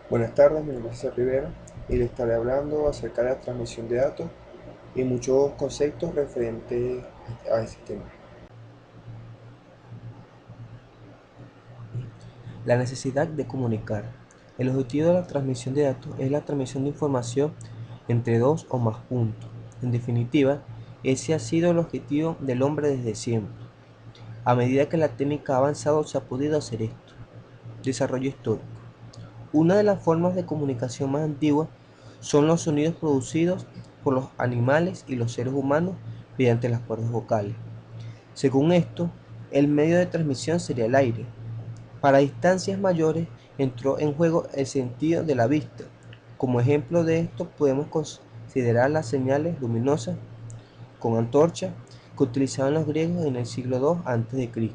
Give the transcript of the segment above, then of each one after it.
Buenas tardes, mi nombre es César Rivera y le estaré hablando acerca de la transmisión de datos y muchos conceptos referentes a este tema. La necesidad de comunicar. El objetivo de la transmisión de datos es la transmisión de información entre dos o más puntos. En definitiva, ese ha sido el objetivo del hombre desde siempre. A medida que la técnica ha avanzado, se ha podido hacer esto. Desarrollo histórico. Una de las formas de comunicación más antiguas son los sonidos producidos por los animales y los seres humanos mediante las cuerdas vocales. Según esto, el medio de transmisión sería el aire. Para distancias mayores entró en juego el sentido de la vista. Como ejemplo de esto podemos considerar las señales luminosas con antorcha que utilizaban los griegos en el siglo II a.C.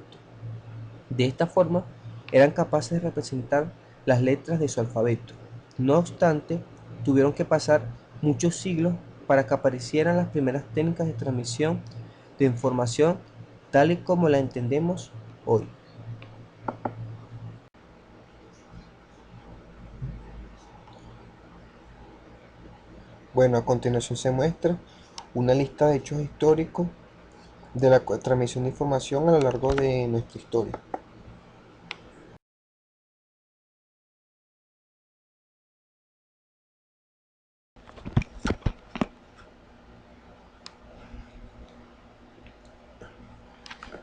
De esta forma eran capaces de representar las letras de su alfabeto. No obstante, tuvieron que pasar muchos siglos para que aparecieran las primeras técnicas de transmisión de información tal y como la entendemos hoy. Bueno, a continuación se muestra una lista de hechos históricos de la transmisión de información a lo largo de nuestra historia.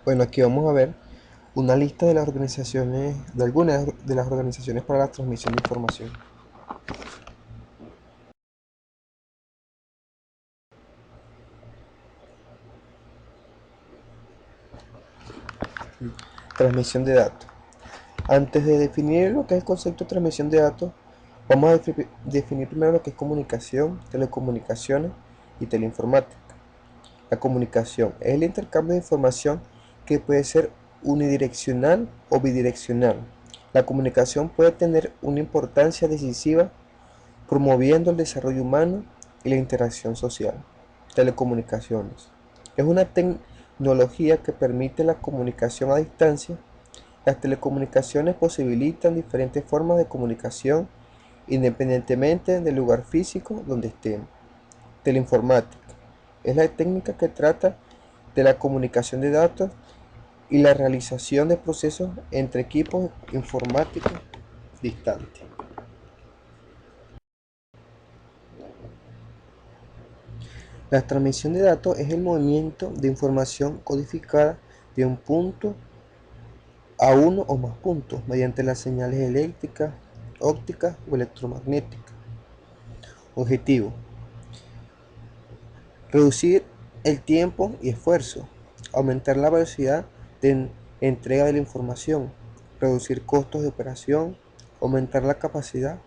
Bueno, aquí vamos a ver una lista de las organizaciones, de algunas de las organizaciones para la transmisión de información. Transmisión de datos. Antes de definir lo que es el concepto de transmisión de datos, vamos a definir primero lo que es comunicación, telecomunicaciones y teleinformática. La comunicación es el intercambio de información que puede ser unidireccional o bidireccional. La comunicación puede tener una importancia decisiva promoviendo el desarrollo humano y la interacción social. Telecomunicaciones. Es una tecnología que permite la comunicación a distancia. Las telecomunicaciones posibilitan diferentes formas de comunicación independientemente del lugar físico donde estén. Teleinformática es la técnica que trata de la comunicación de datos y la realización de procesos entre equipos informáticos distantes. La transmisión de datos es el movimiento de información codificada de un punto a uno o más puntos mediante las señales eléctricas, ópticas o electromagnéticas. Objetivo: reducir el tiempo y esfuerzo, aumentar la velocidad de entrega de la información, reducir costos de operación, aumentar la capacidad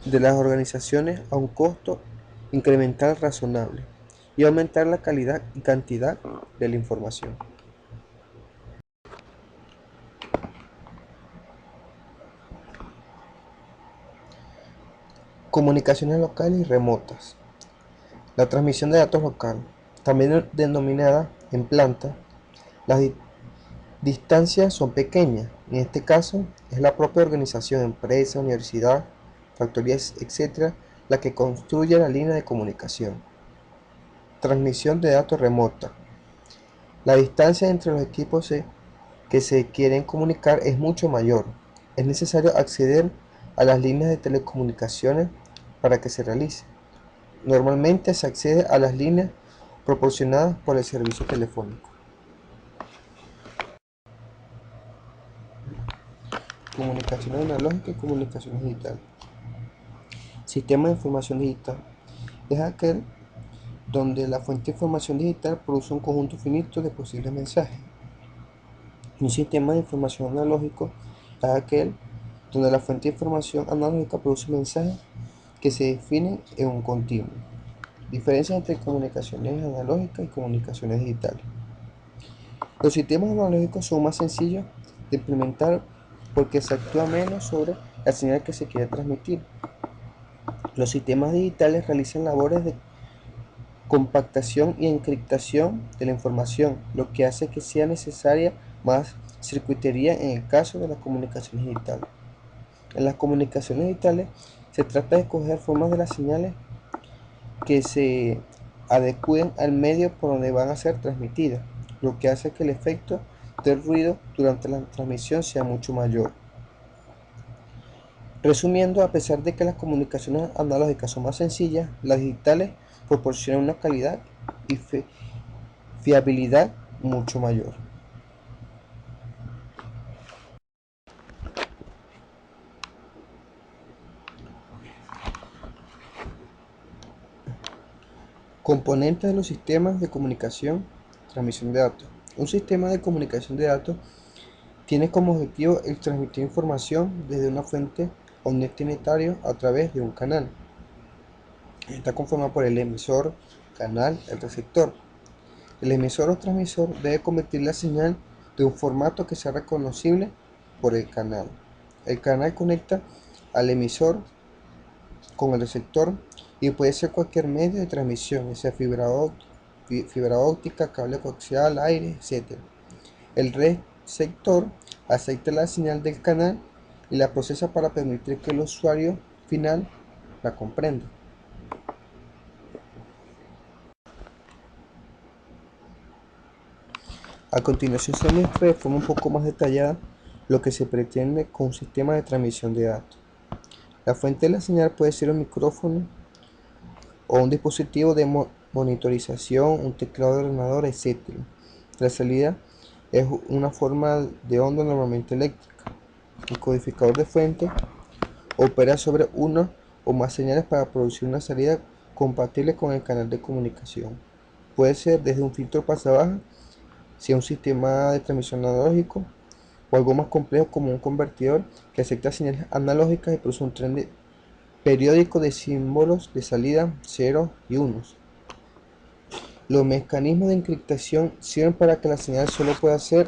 de las organizaciones a un costo incremental razonable y aumentar la calidad y cantidad de la información. Comunicaciones locales y remotas. La transmisión de datos local, también denominada en planta, las distancias son pequeñas. En este caso, es la propia organización, empresa, universidad, factorías, etc., la que construye la línea de comunicación. Transmisión de datos remota. La distancia entre los equipos que se quieren comunicar es mucho mayor. Es necesario acceder a las líneas de telecomunicaciones para que se realice. Normalmente se accede a las líneas proporcionadas por el servicio telefónico. Comunicaciones analógicas y comunicaciones digitales. Sistema de información digital es aquel donde la fuente de información digital produce un conjunto finito de posibles mensajes. Un sistema de información analógico es aquel donde la fuente de información analógica produce mensajes que se definen en un continuo. Diferencias entre comunicaciones analógicas y comunicaciones digitales. Los sistemas analógicos son más sencillos de implementar porque se actúa menos sobre la señal que se quiere transmitir. Los sistemas digitales realizan labores de compactación y encriptación de la información, lo que hace que sea necesaria más circuitería en el caso de las comunicaciones digitales. En las comunicaciones digitales se trata de escoger formas de las señales que se adecúen al medio por donde van a ser transmitidas, lo que hace que el efecto del ruido durante la transmisión sea mucho mayor. Resumiendo, a pesar de que las comunicaciones analógicas son más sencillas, las digitales proporcionan una calidad y fiabilidad mucho mayor. Componentes de los sistemas de comunicación, transmisión de datos. Un sistema de comunicación de datos tiene como objetivo el transmitir información desde una fuente a un destinatario a través de un canal. Está conformado por el emisor, canal, el receptor. El emisor o transmisor debe convertir la señal de un formato que sea reconocible por el canal. El canal conecta al emisor con el receptor y puede ser cualquier medio de transmisión, ya sea fibra óptica, cable coaxial, aire, etc. El receptor acepta la señal del canal y la procesa para permitir que el usuario final la comprenda. A continuación se muestra de forma un poco más detallada lo que se pretende con un sistema de transmisión de datos. La fuente de la señal puede ser un micrófono o un dispositivo de monitorización, un teclado de ordenador, etc. La salida es una forma de onda normalmente eléctrica. El codificador de fuente opera sobre una o más señales para producir una salida compatible con el canal de comunicación. Puede ser desde un filtro pasabaja, si es un sistema de transmisión analógico, o algo más complejo como un convertidor que acepta señales analógicas y produce un tren periódico de símbolos de salida 0 y 1. Los mecanismos de encriptación sirven para que la señal solo pueda ser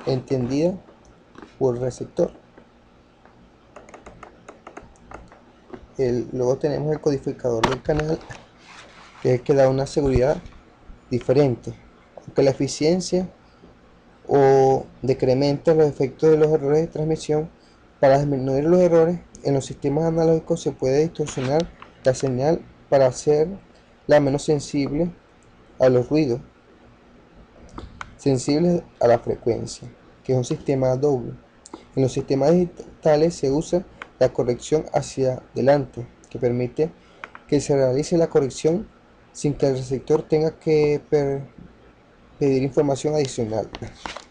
entendida por el receptor. Luego tenemos el codificador del canal, que es el que da una seguridad diferente, aunque la eficiencia o decrementa los efectos de los errores de transmisión. Para disminuir los errores en los sistemas analógicos se puede distorsionar la señal para hacerla menos sensible a los ruidos, sensibles a la frecuencia, que es un sistema doble. En los sistemas digitales se usa la corrección hacia adelante, que permite que se realice la corrección sin que el receptor tenga que pedir información adicional.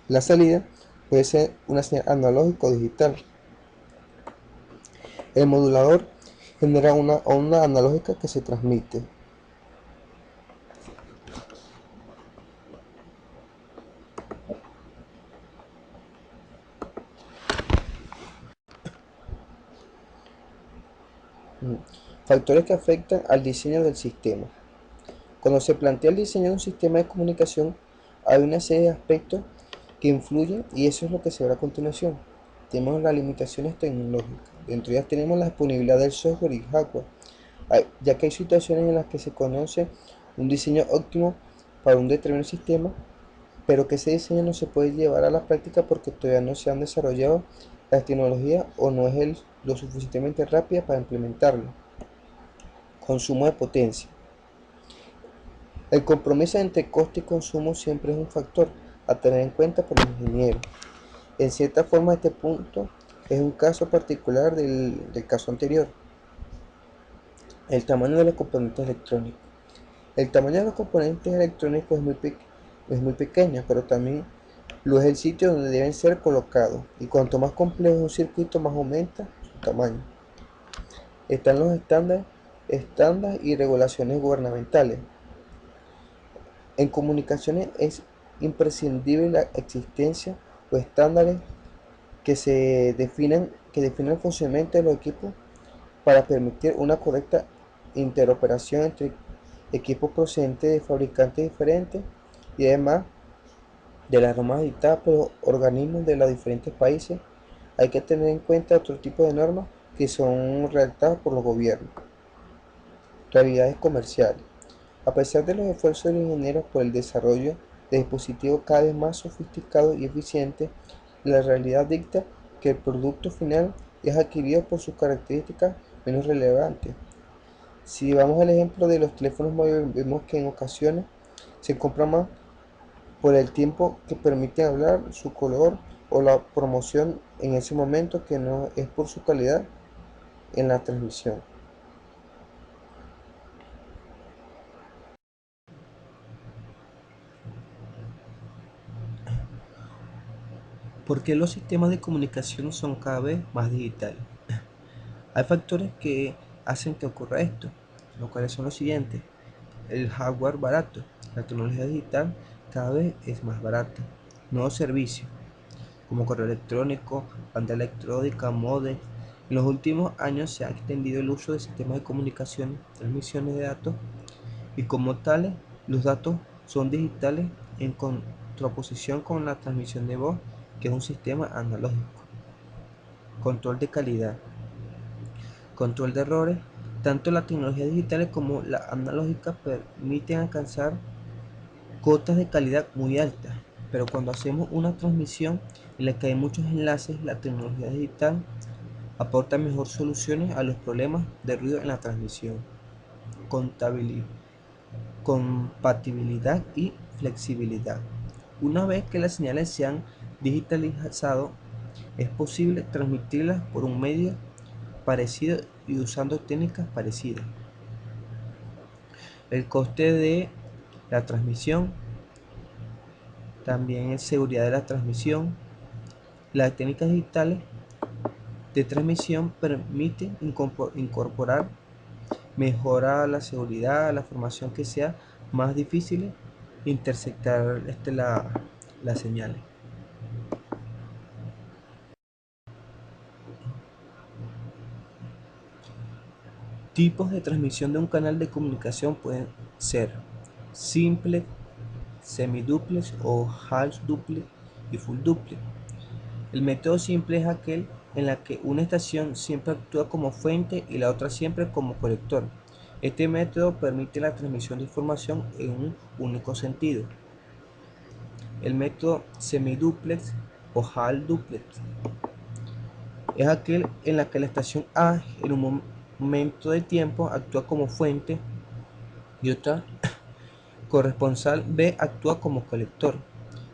La salida puede ser una señal analógica o digital. El modulador genera una onda analógica que se transmite. Factores que afectan al diseño del sistema. Cuando se plantea el diseño de un sistema de comunicación, hay una serie de aspectos que influyen y eso es lo que se verá a continuación. Tenemos las limitaciones tecnológicas. Dentro de ellas tenemos la disponibilidad del software y hardware, ya que hay situaciones en las que se conoce un diseño óptimo para un determinado sistema, pero que ese diseño no se puede llevar a la práctica porque todavía no se han desarrollado las tecnologías o no es lo suficientemente rápida para implementarlo. Consumo de potencia. El compromiso entre coste y consumo siempre es un factor a tener en cuenta por los ingenieros. En cierta forma, este punto es un caso particular del caso anterior. El tamaño de los componentes electrónicos. El tamaño de los componentes electrónicos es muy pequeño, pero también lo es el sitio donde deben ser colocados, y cuanto más complejo es un circuito, más aumenta su tamaño. Están los estándares y regulaciones gubernamentales. En comunicaciones es imprescindible la existencia de estándares que definen el funcionamiento de los equipos para permitir una correcta interoperación entre equipos procedentes de fabricantes diferentes y además de las normas dictadas por los organismos de los diferentes países. Hay que tener en cuenta otro tipo de normas que son redactadas por los gobiernos. Realidades comerciales. A pesar de los esfuerzos de los ingenieros por el desarrollo de dispositivos cada vez más sofisticados y eficientes, la realidad dicta que el producto final es adquirido por sus características menos relevantes. Si vamos al ejemplo de los teléfonos móviles, vemos que en ocasiones se compran más por el tiempo que permiten hablar, su color o la promoción en ese momento, que no es por su calidad en la transmisión. ¿Por qué los sistemas de comunicación son cada vez más digitales? Hay factores que hacen que ocurra esto, los cuales son los siguientes. El hardware barato, la tecnología digital cada vez es más barata. Nuevos servicios, como correo electrónico, pantalla electrónica, modem. En los últimos años se ha extendido el uso de sistemas de comunicación, transmisiones de datos, y como tales, los datos son digitales en contraposición con la transmisión de voz, que es un sistema analógico. Control de calidad, control de errores. Tanto las tecnologías digitales como la analógica permiten alcanzar cotas de calidad muy altas, pero cuando hacemos una transmisión en la que hay muchos enlaces, la tecnología digital aporta mejor soluciones a los problemas de ruido en la transmisión. Compatibilidad y flexibilidad. Una vez que las señales se han digitalizado, es posible transmitirlas por un medio parecido y usando técnicas parecidas. El coste de la transmisión, también es seguridad de la transmisión. Las técnicas digitales de transmisión permiten incorporar mejora la seguridad, la formación, que sea más difícil interceptar las señales. Tipos de transmisión de un canal de comunicación pueden ser simple, semiduplex o half duplex y full duplex. El método simple es aquel en la que una estación siempre actúa como fuente y la otra siempre como colector. Este método permite la transmisión de información en un único sentido. El método semiduplex o half duplex es aquel en la que la estación A en un momento de tiempo actúa como fuente y otra corresponsal B actúa como colector,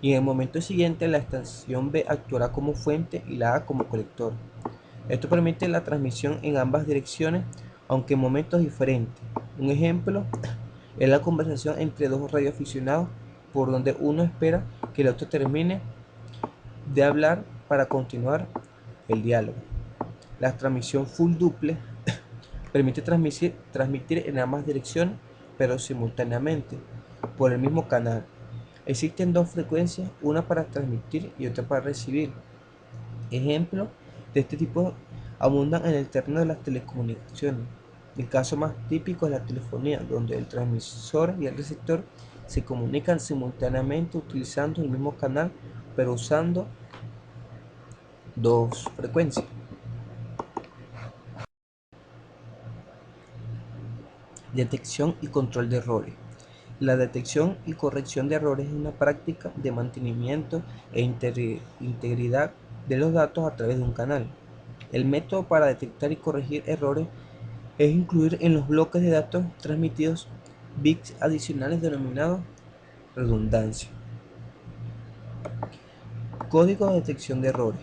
y en el momento siguiente la estación B actuará como fuente y la A como colector. Esto permite la transmisión en ambas direcciones, aunque en momentos diferentes. Un ejemplo es la conversación entre dos radioaficionados, por donde uno espera que el otro termine de hablar para continuar el diálogo. La transmisión full duplex permite transmitir en ambas direcciones, pero simultáneamente, por el mismo canal. Existen dos frecuencias, una para transmitir y otra para recibir. Ejemplos de este tipo abundan en el terreno de las telecomunicaciones. El caso más típico es la telefonía, donde el transmisor y el receptor se comunican simultáneamente utilizando el mismo canal, pero usando dos frecuencias. Detección y control de errores. La detección y corrección de errores es una práctica de mantenimiento e integridad de los datos a través de un canal. El método para detectar y corregir errores es incluir en los bloques de datos transmitidos bits adicionales denominados redundancia. Código de detección de errores.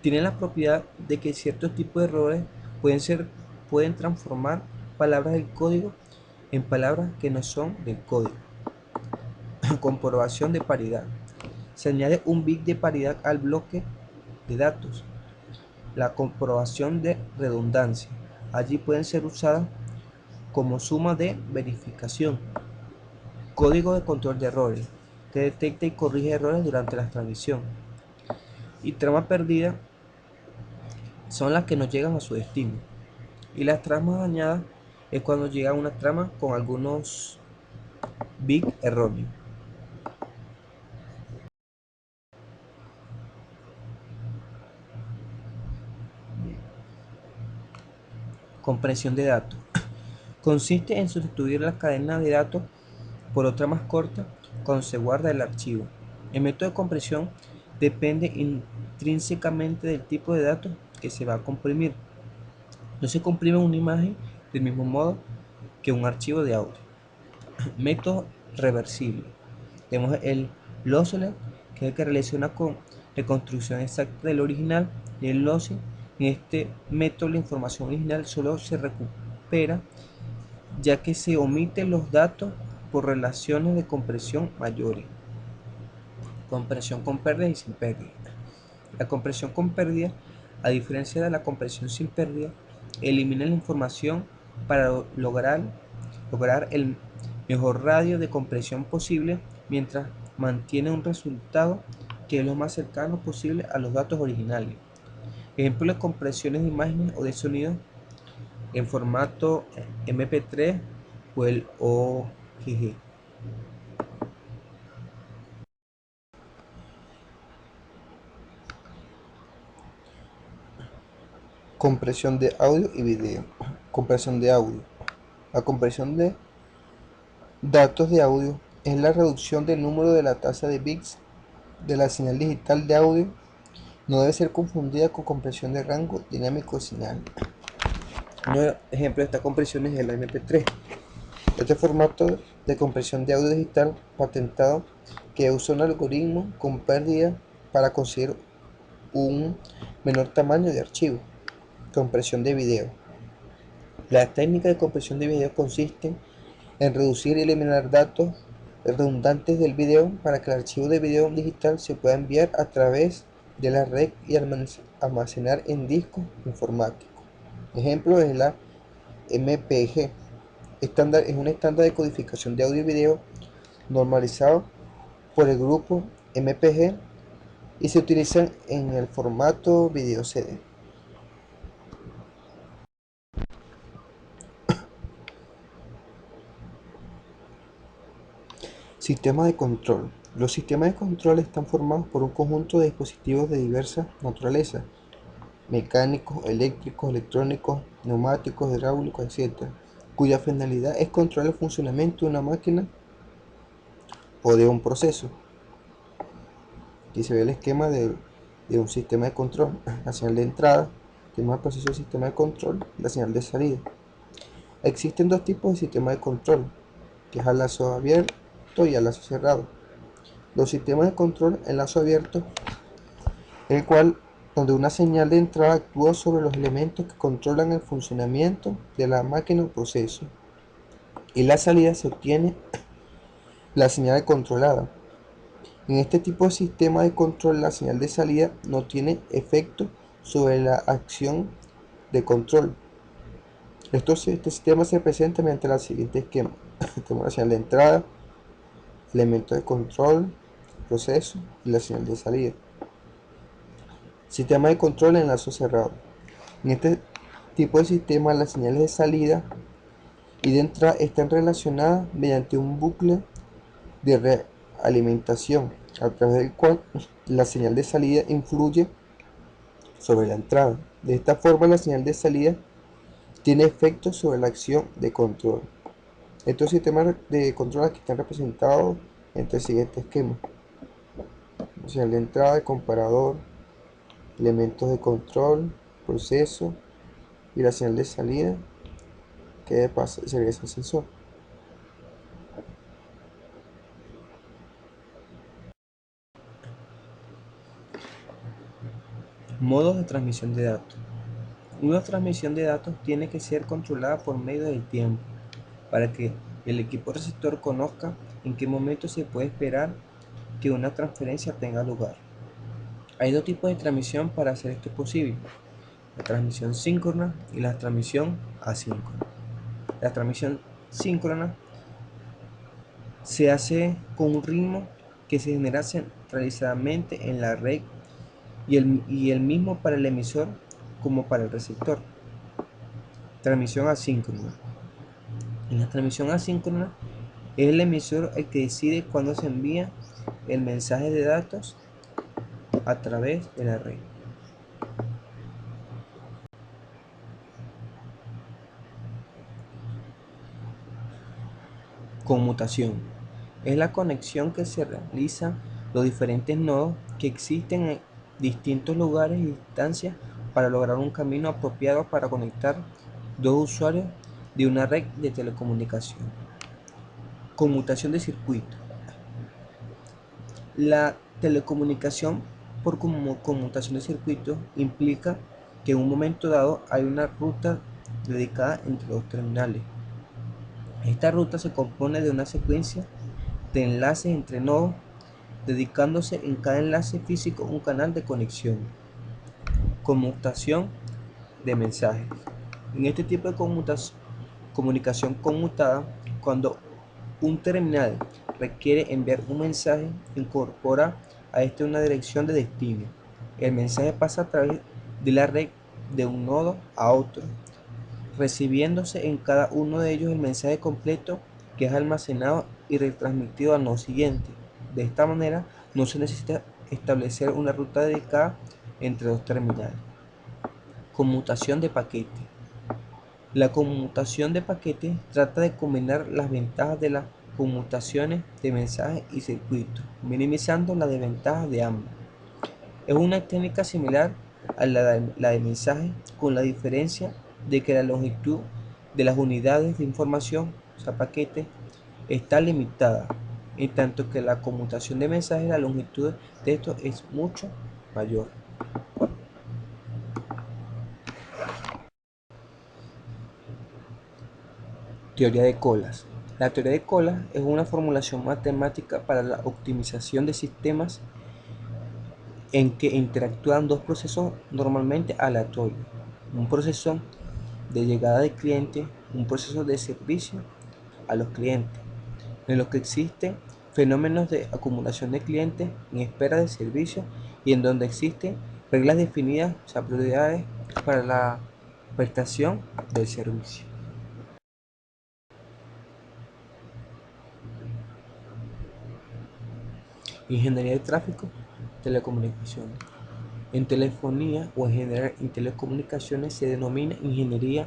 Tiene la propiedad de que ciertos tipos de errores pueden transformar palabras del código en palabras que no son del código. Comprobación de paridad. Se añade un bit de paridad al bloque de datos. La comprobación de redundancia. Allí pueden ser usadas como suma de verificación. Código de control de errores, que detecta y corrige errores durante la transmisión. Y trama perdida son las que no llegan a su destino. Y las tramas dañadas es cuando llega una trama con algunos bits erróneos. Compresión de datos. Consiste en sustituir la cadena de datos por otra más corta cuando se guarda el archivo. El método de compresión depende intrínsecamente del tipo de datos que se va a comprimir. No se comprime una imagen del mismo modo que un archivo de audio. Método reversible. Tenemos el lossless, que es el que realiza una reconstrucción exacta del original, y el lossy. En este método la información original solo se recupera ya que se omiten los datos por relaciones de compresión mayores. Compresión con pérdida y sin pérdida. La compresión con pérdida, a diferencia de la compresión sin pérdida, elimina la información para lograr el mejor radio de compresión posible, mientras mantiene un resultado que es lo más cercano posible a los datos originales. Ejemplo de compresiones de imágenes o de sonido en formato MP3 o el OGG. Compresión de audio y video. Compresión de audio. La compresión de datos de audio es la reducción del número de la tasa de bits de la señal digital de audio. No debe ser confundida con compresión de rango dinámico de señal. Un ejemplo de esta compresión es el MP3. Este formato de compresión de audio digital patentado que usa un algoritmo con pérdida para conseguir un menor tamaño de archivo. Compresión de video. La técnica de compresión de video consiste en reducir y eliminar datos redundantes del video para que el archivo de video digital se pueda enviar a través de la red y almacenar en discos informáticos. Ejemplo es la MPG. Es un estándar de codificación de audio y video normalizado por el grupo MPG y se utiliza en el formato video CD. Sistema de control. Los sistemas de control están formados por un conjunto de dispositivos de diversa naturaleza: mecánicos, eléctricos, electrónicos, neumáticos, hidráulicos, etc., cuya finalidad es controlar el funcionamiento de una máquina o de un proceso. Aquí se ve el esquema de un sistema de control: la señal de entrada, tenemos el proceso del sistema de control, la señal de salida. Existen dos tipos de sistema de control, que es a lazo abierto y a lazo cerrado. Los sistemas de control en lazo abierto, el cual donde una señal de entrada actúa sobre los elementos que controlan el funcionamiento de la máquina o proceso, y la salida se obtiene la señal controlada. En este tipo de sistema de control, la señal de salida no tiene efecto sobre la acción de control. Este sistema se presenta mediante el siguiente esquema. Tenemos la señal de entrada, elemento de control, proceso y la señal de salida. Sistema de control en lazo cerrado. En este tipo de sistema, las señales de salida y de entrada están relacionadas mediante un bucle de realimentación, a través del cual la señal de salida influye sobre la entrada. De esta forma, la señal de salida tiene efecto sobre la acción de control. Estos sistemas de control aquí están representados en el siguiente esquema: señal de entrada, el comparador, elementos de control, proceso y la señal de salida, que sería ese sensor. Modos de transmisión de datos. Una transmisión de datos tiene que ser controlada por medio del tiempo, para que el equipo receptor conozca en qué momento se puede esperar que una transferencia tenga lugar. Hay dos tipos de transmisión para hacer esto posible: la transmisión síncrona y la transmisión asíncrona. La transmisión síncrona se hace con un ritmo que se genera centralizadamente en la red y el mismo para el emisor como para el receptor. Transmisión asíncrona. En la transmisión asíncrona es el emisor el que decide cuándo se envía el mensaje de datos a través de la red. Conmutación. Es la conexión que se realiza los diferentes nodos que existen en distintos lugares y distancias para lograr un camino apropiado para conectar dos usuarios de una red de telecomunicación. Conmutación de circuito. La telecomunicación por conmutación de circuito implica que en un momento dado hay una ruta dedicada entre dos terminales. Esta ruta se compone de una secuencia de enlaces entre nodos, dedicándose en cada enlace físico un canal de conexión. Conmutación de mensajes. En este tipo de comunicación conmutada, cuando un terminal requiere enviar un mensaje, incorpora a este una dirección de destino. El mensaje pasa a través de la red de un nodo a otro, recibiéndose en cada uno de ellos el mensaje completo, que es almacenado y retransmitido al nodo siguiente. De esta manera no se necesita establecer una ruta dedicada entre dos terminales. Conmutación de paquete. La conmutación de paquete trata de combinar las ventajas de las conmutaciones de mensajes y circuitos, minimizando las desventajas de ambas. Es una técnica similar a la de mensajes, con la diferencia de que la longitud de las unidades de información, o sea, paquete, está limitada, en tanto que la conmutación de mensajes, la longitud de estos es mucho mayor. Teoría de colas. La teoría de colas es una formulación matemática para la optimización de sistemas en que interactúan dos procesos normalmente aleatorios: un proceso de llegada de clientes, un proceso de servicio a los clientes, en los que existen fenómenos de acumulación de clientes en espera de servicio y en donde existen reglas definidas, o sea, prioridades para la prestación del servicio. Ingeniería de tráfico, telecomunicaciones. En telefonía o en general en telecomunicaciones se denomina ingeniería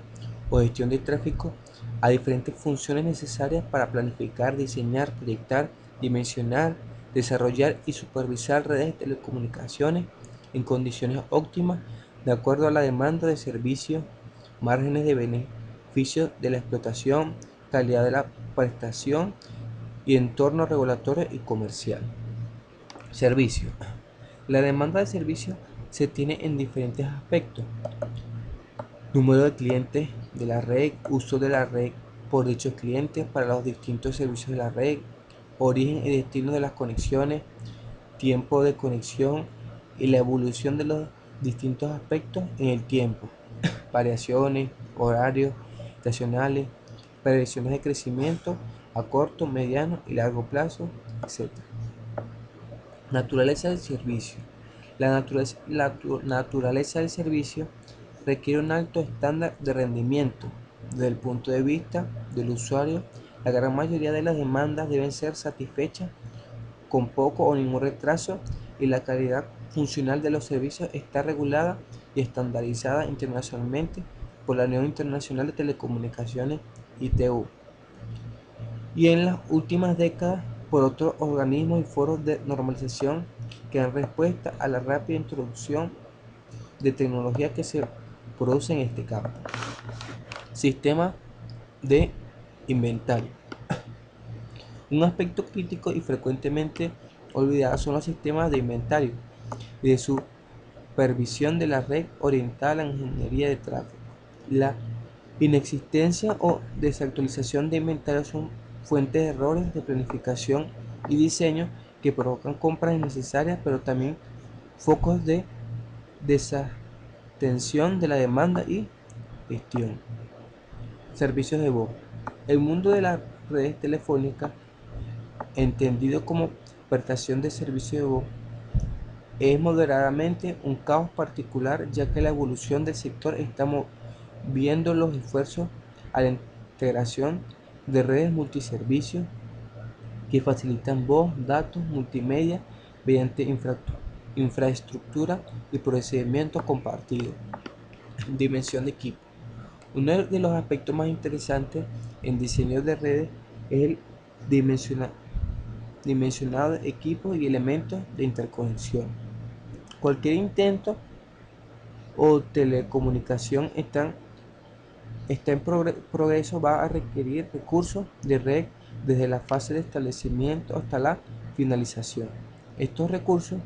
o gestión de tráfico a diferentes funciones necesarias para planificar, diseñar, proyectar, dimensionar, desarrollar y supervisar redes de telecomunicaciones en condiciones óptimas de acuerdo a la demanda de servicios, márgenes de beneficio de la explotación, calidad de la prestación y entorno regulatorio y comercial. Servicio. La demanda de servicio se tiene en diferentes aspectos: número de clientes de la red, uso de la red por dichos clientes para los distintos servicios de la red, origen y destino de las conexiones, tiempo de conexión y la evolución de los distintos aspectos en el tiempo, variaciones, horarios estacionales, predicciones de crecimiento a corto, mediano y largo plazo, etc. Naturaleza del servicio. La naturaleza del servicio requiere un alto estándar de rendimiento. Desde el punto de vista del usuario, la gran mayoría de las demandas deben ser satisfechas con poco o ningún retraso, y la calidad funcional de los servicios está regulada y estandarizada internacionalmente por la Unión Internacional de Telecomunicaciones, ITU, y en las últimas décadas por otros organismos y foros de normalización que dan respuesta a la rápida introducción de tecnología que se produce en este campo. Sistema de inventario. Un aspecto crítico y frecuentemente olvidado son los sistemas de inventario y de supervisión de la red orientada a la ingeniería de tráfico. La inexistencia o desactualización de inventario son fuentes de errores de planificación y diseño que provocan compras innecesarias, pero también focos de desatención de la demanda y gestión. Servicios de voz. El mundo de las redes telefónicas, entendido como prestación de servicio de voz, es moderadamente un caos particular, ya que la evolución del sector está moviendo los esfuerzos a la integración de redes multiservicios que facilitan voz, datos, multimedia mediante infraestructura y procedimientos compartidos. Dimensión de equipo. Uno de los aspectos más interesantes en diseño de redes es el dimensionado de equipos y elementos de interconexión. Cualquier intento o telecomunicación está en progreso, va a requerir recursos de red desde la fase de establecimiento hasta la finalización. Estos recursos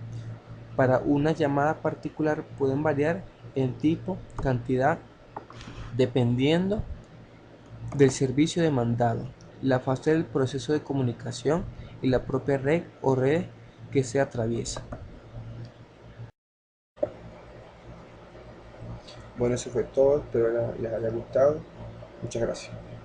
para una llamada particular pueden variar en tipo, cantidad, dependiendo del servicio demandado, la fase del proceso de comunicación y la propia red o redes que se atraviesa. Bueno, eso fue todo, espero les haya gustado. Muchas gracias.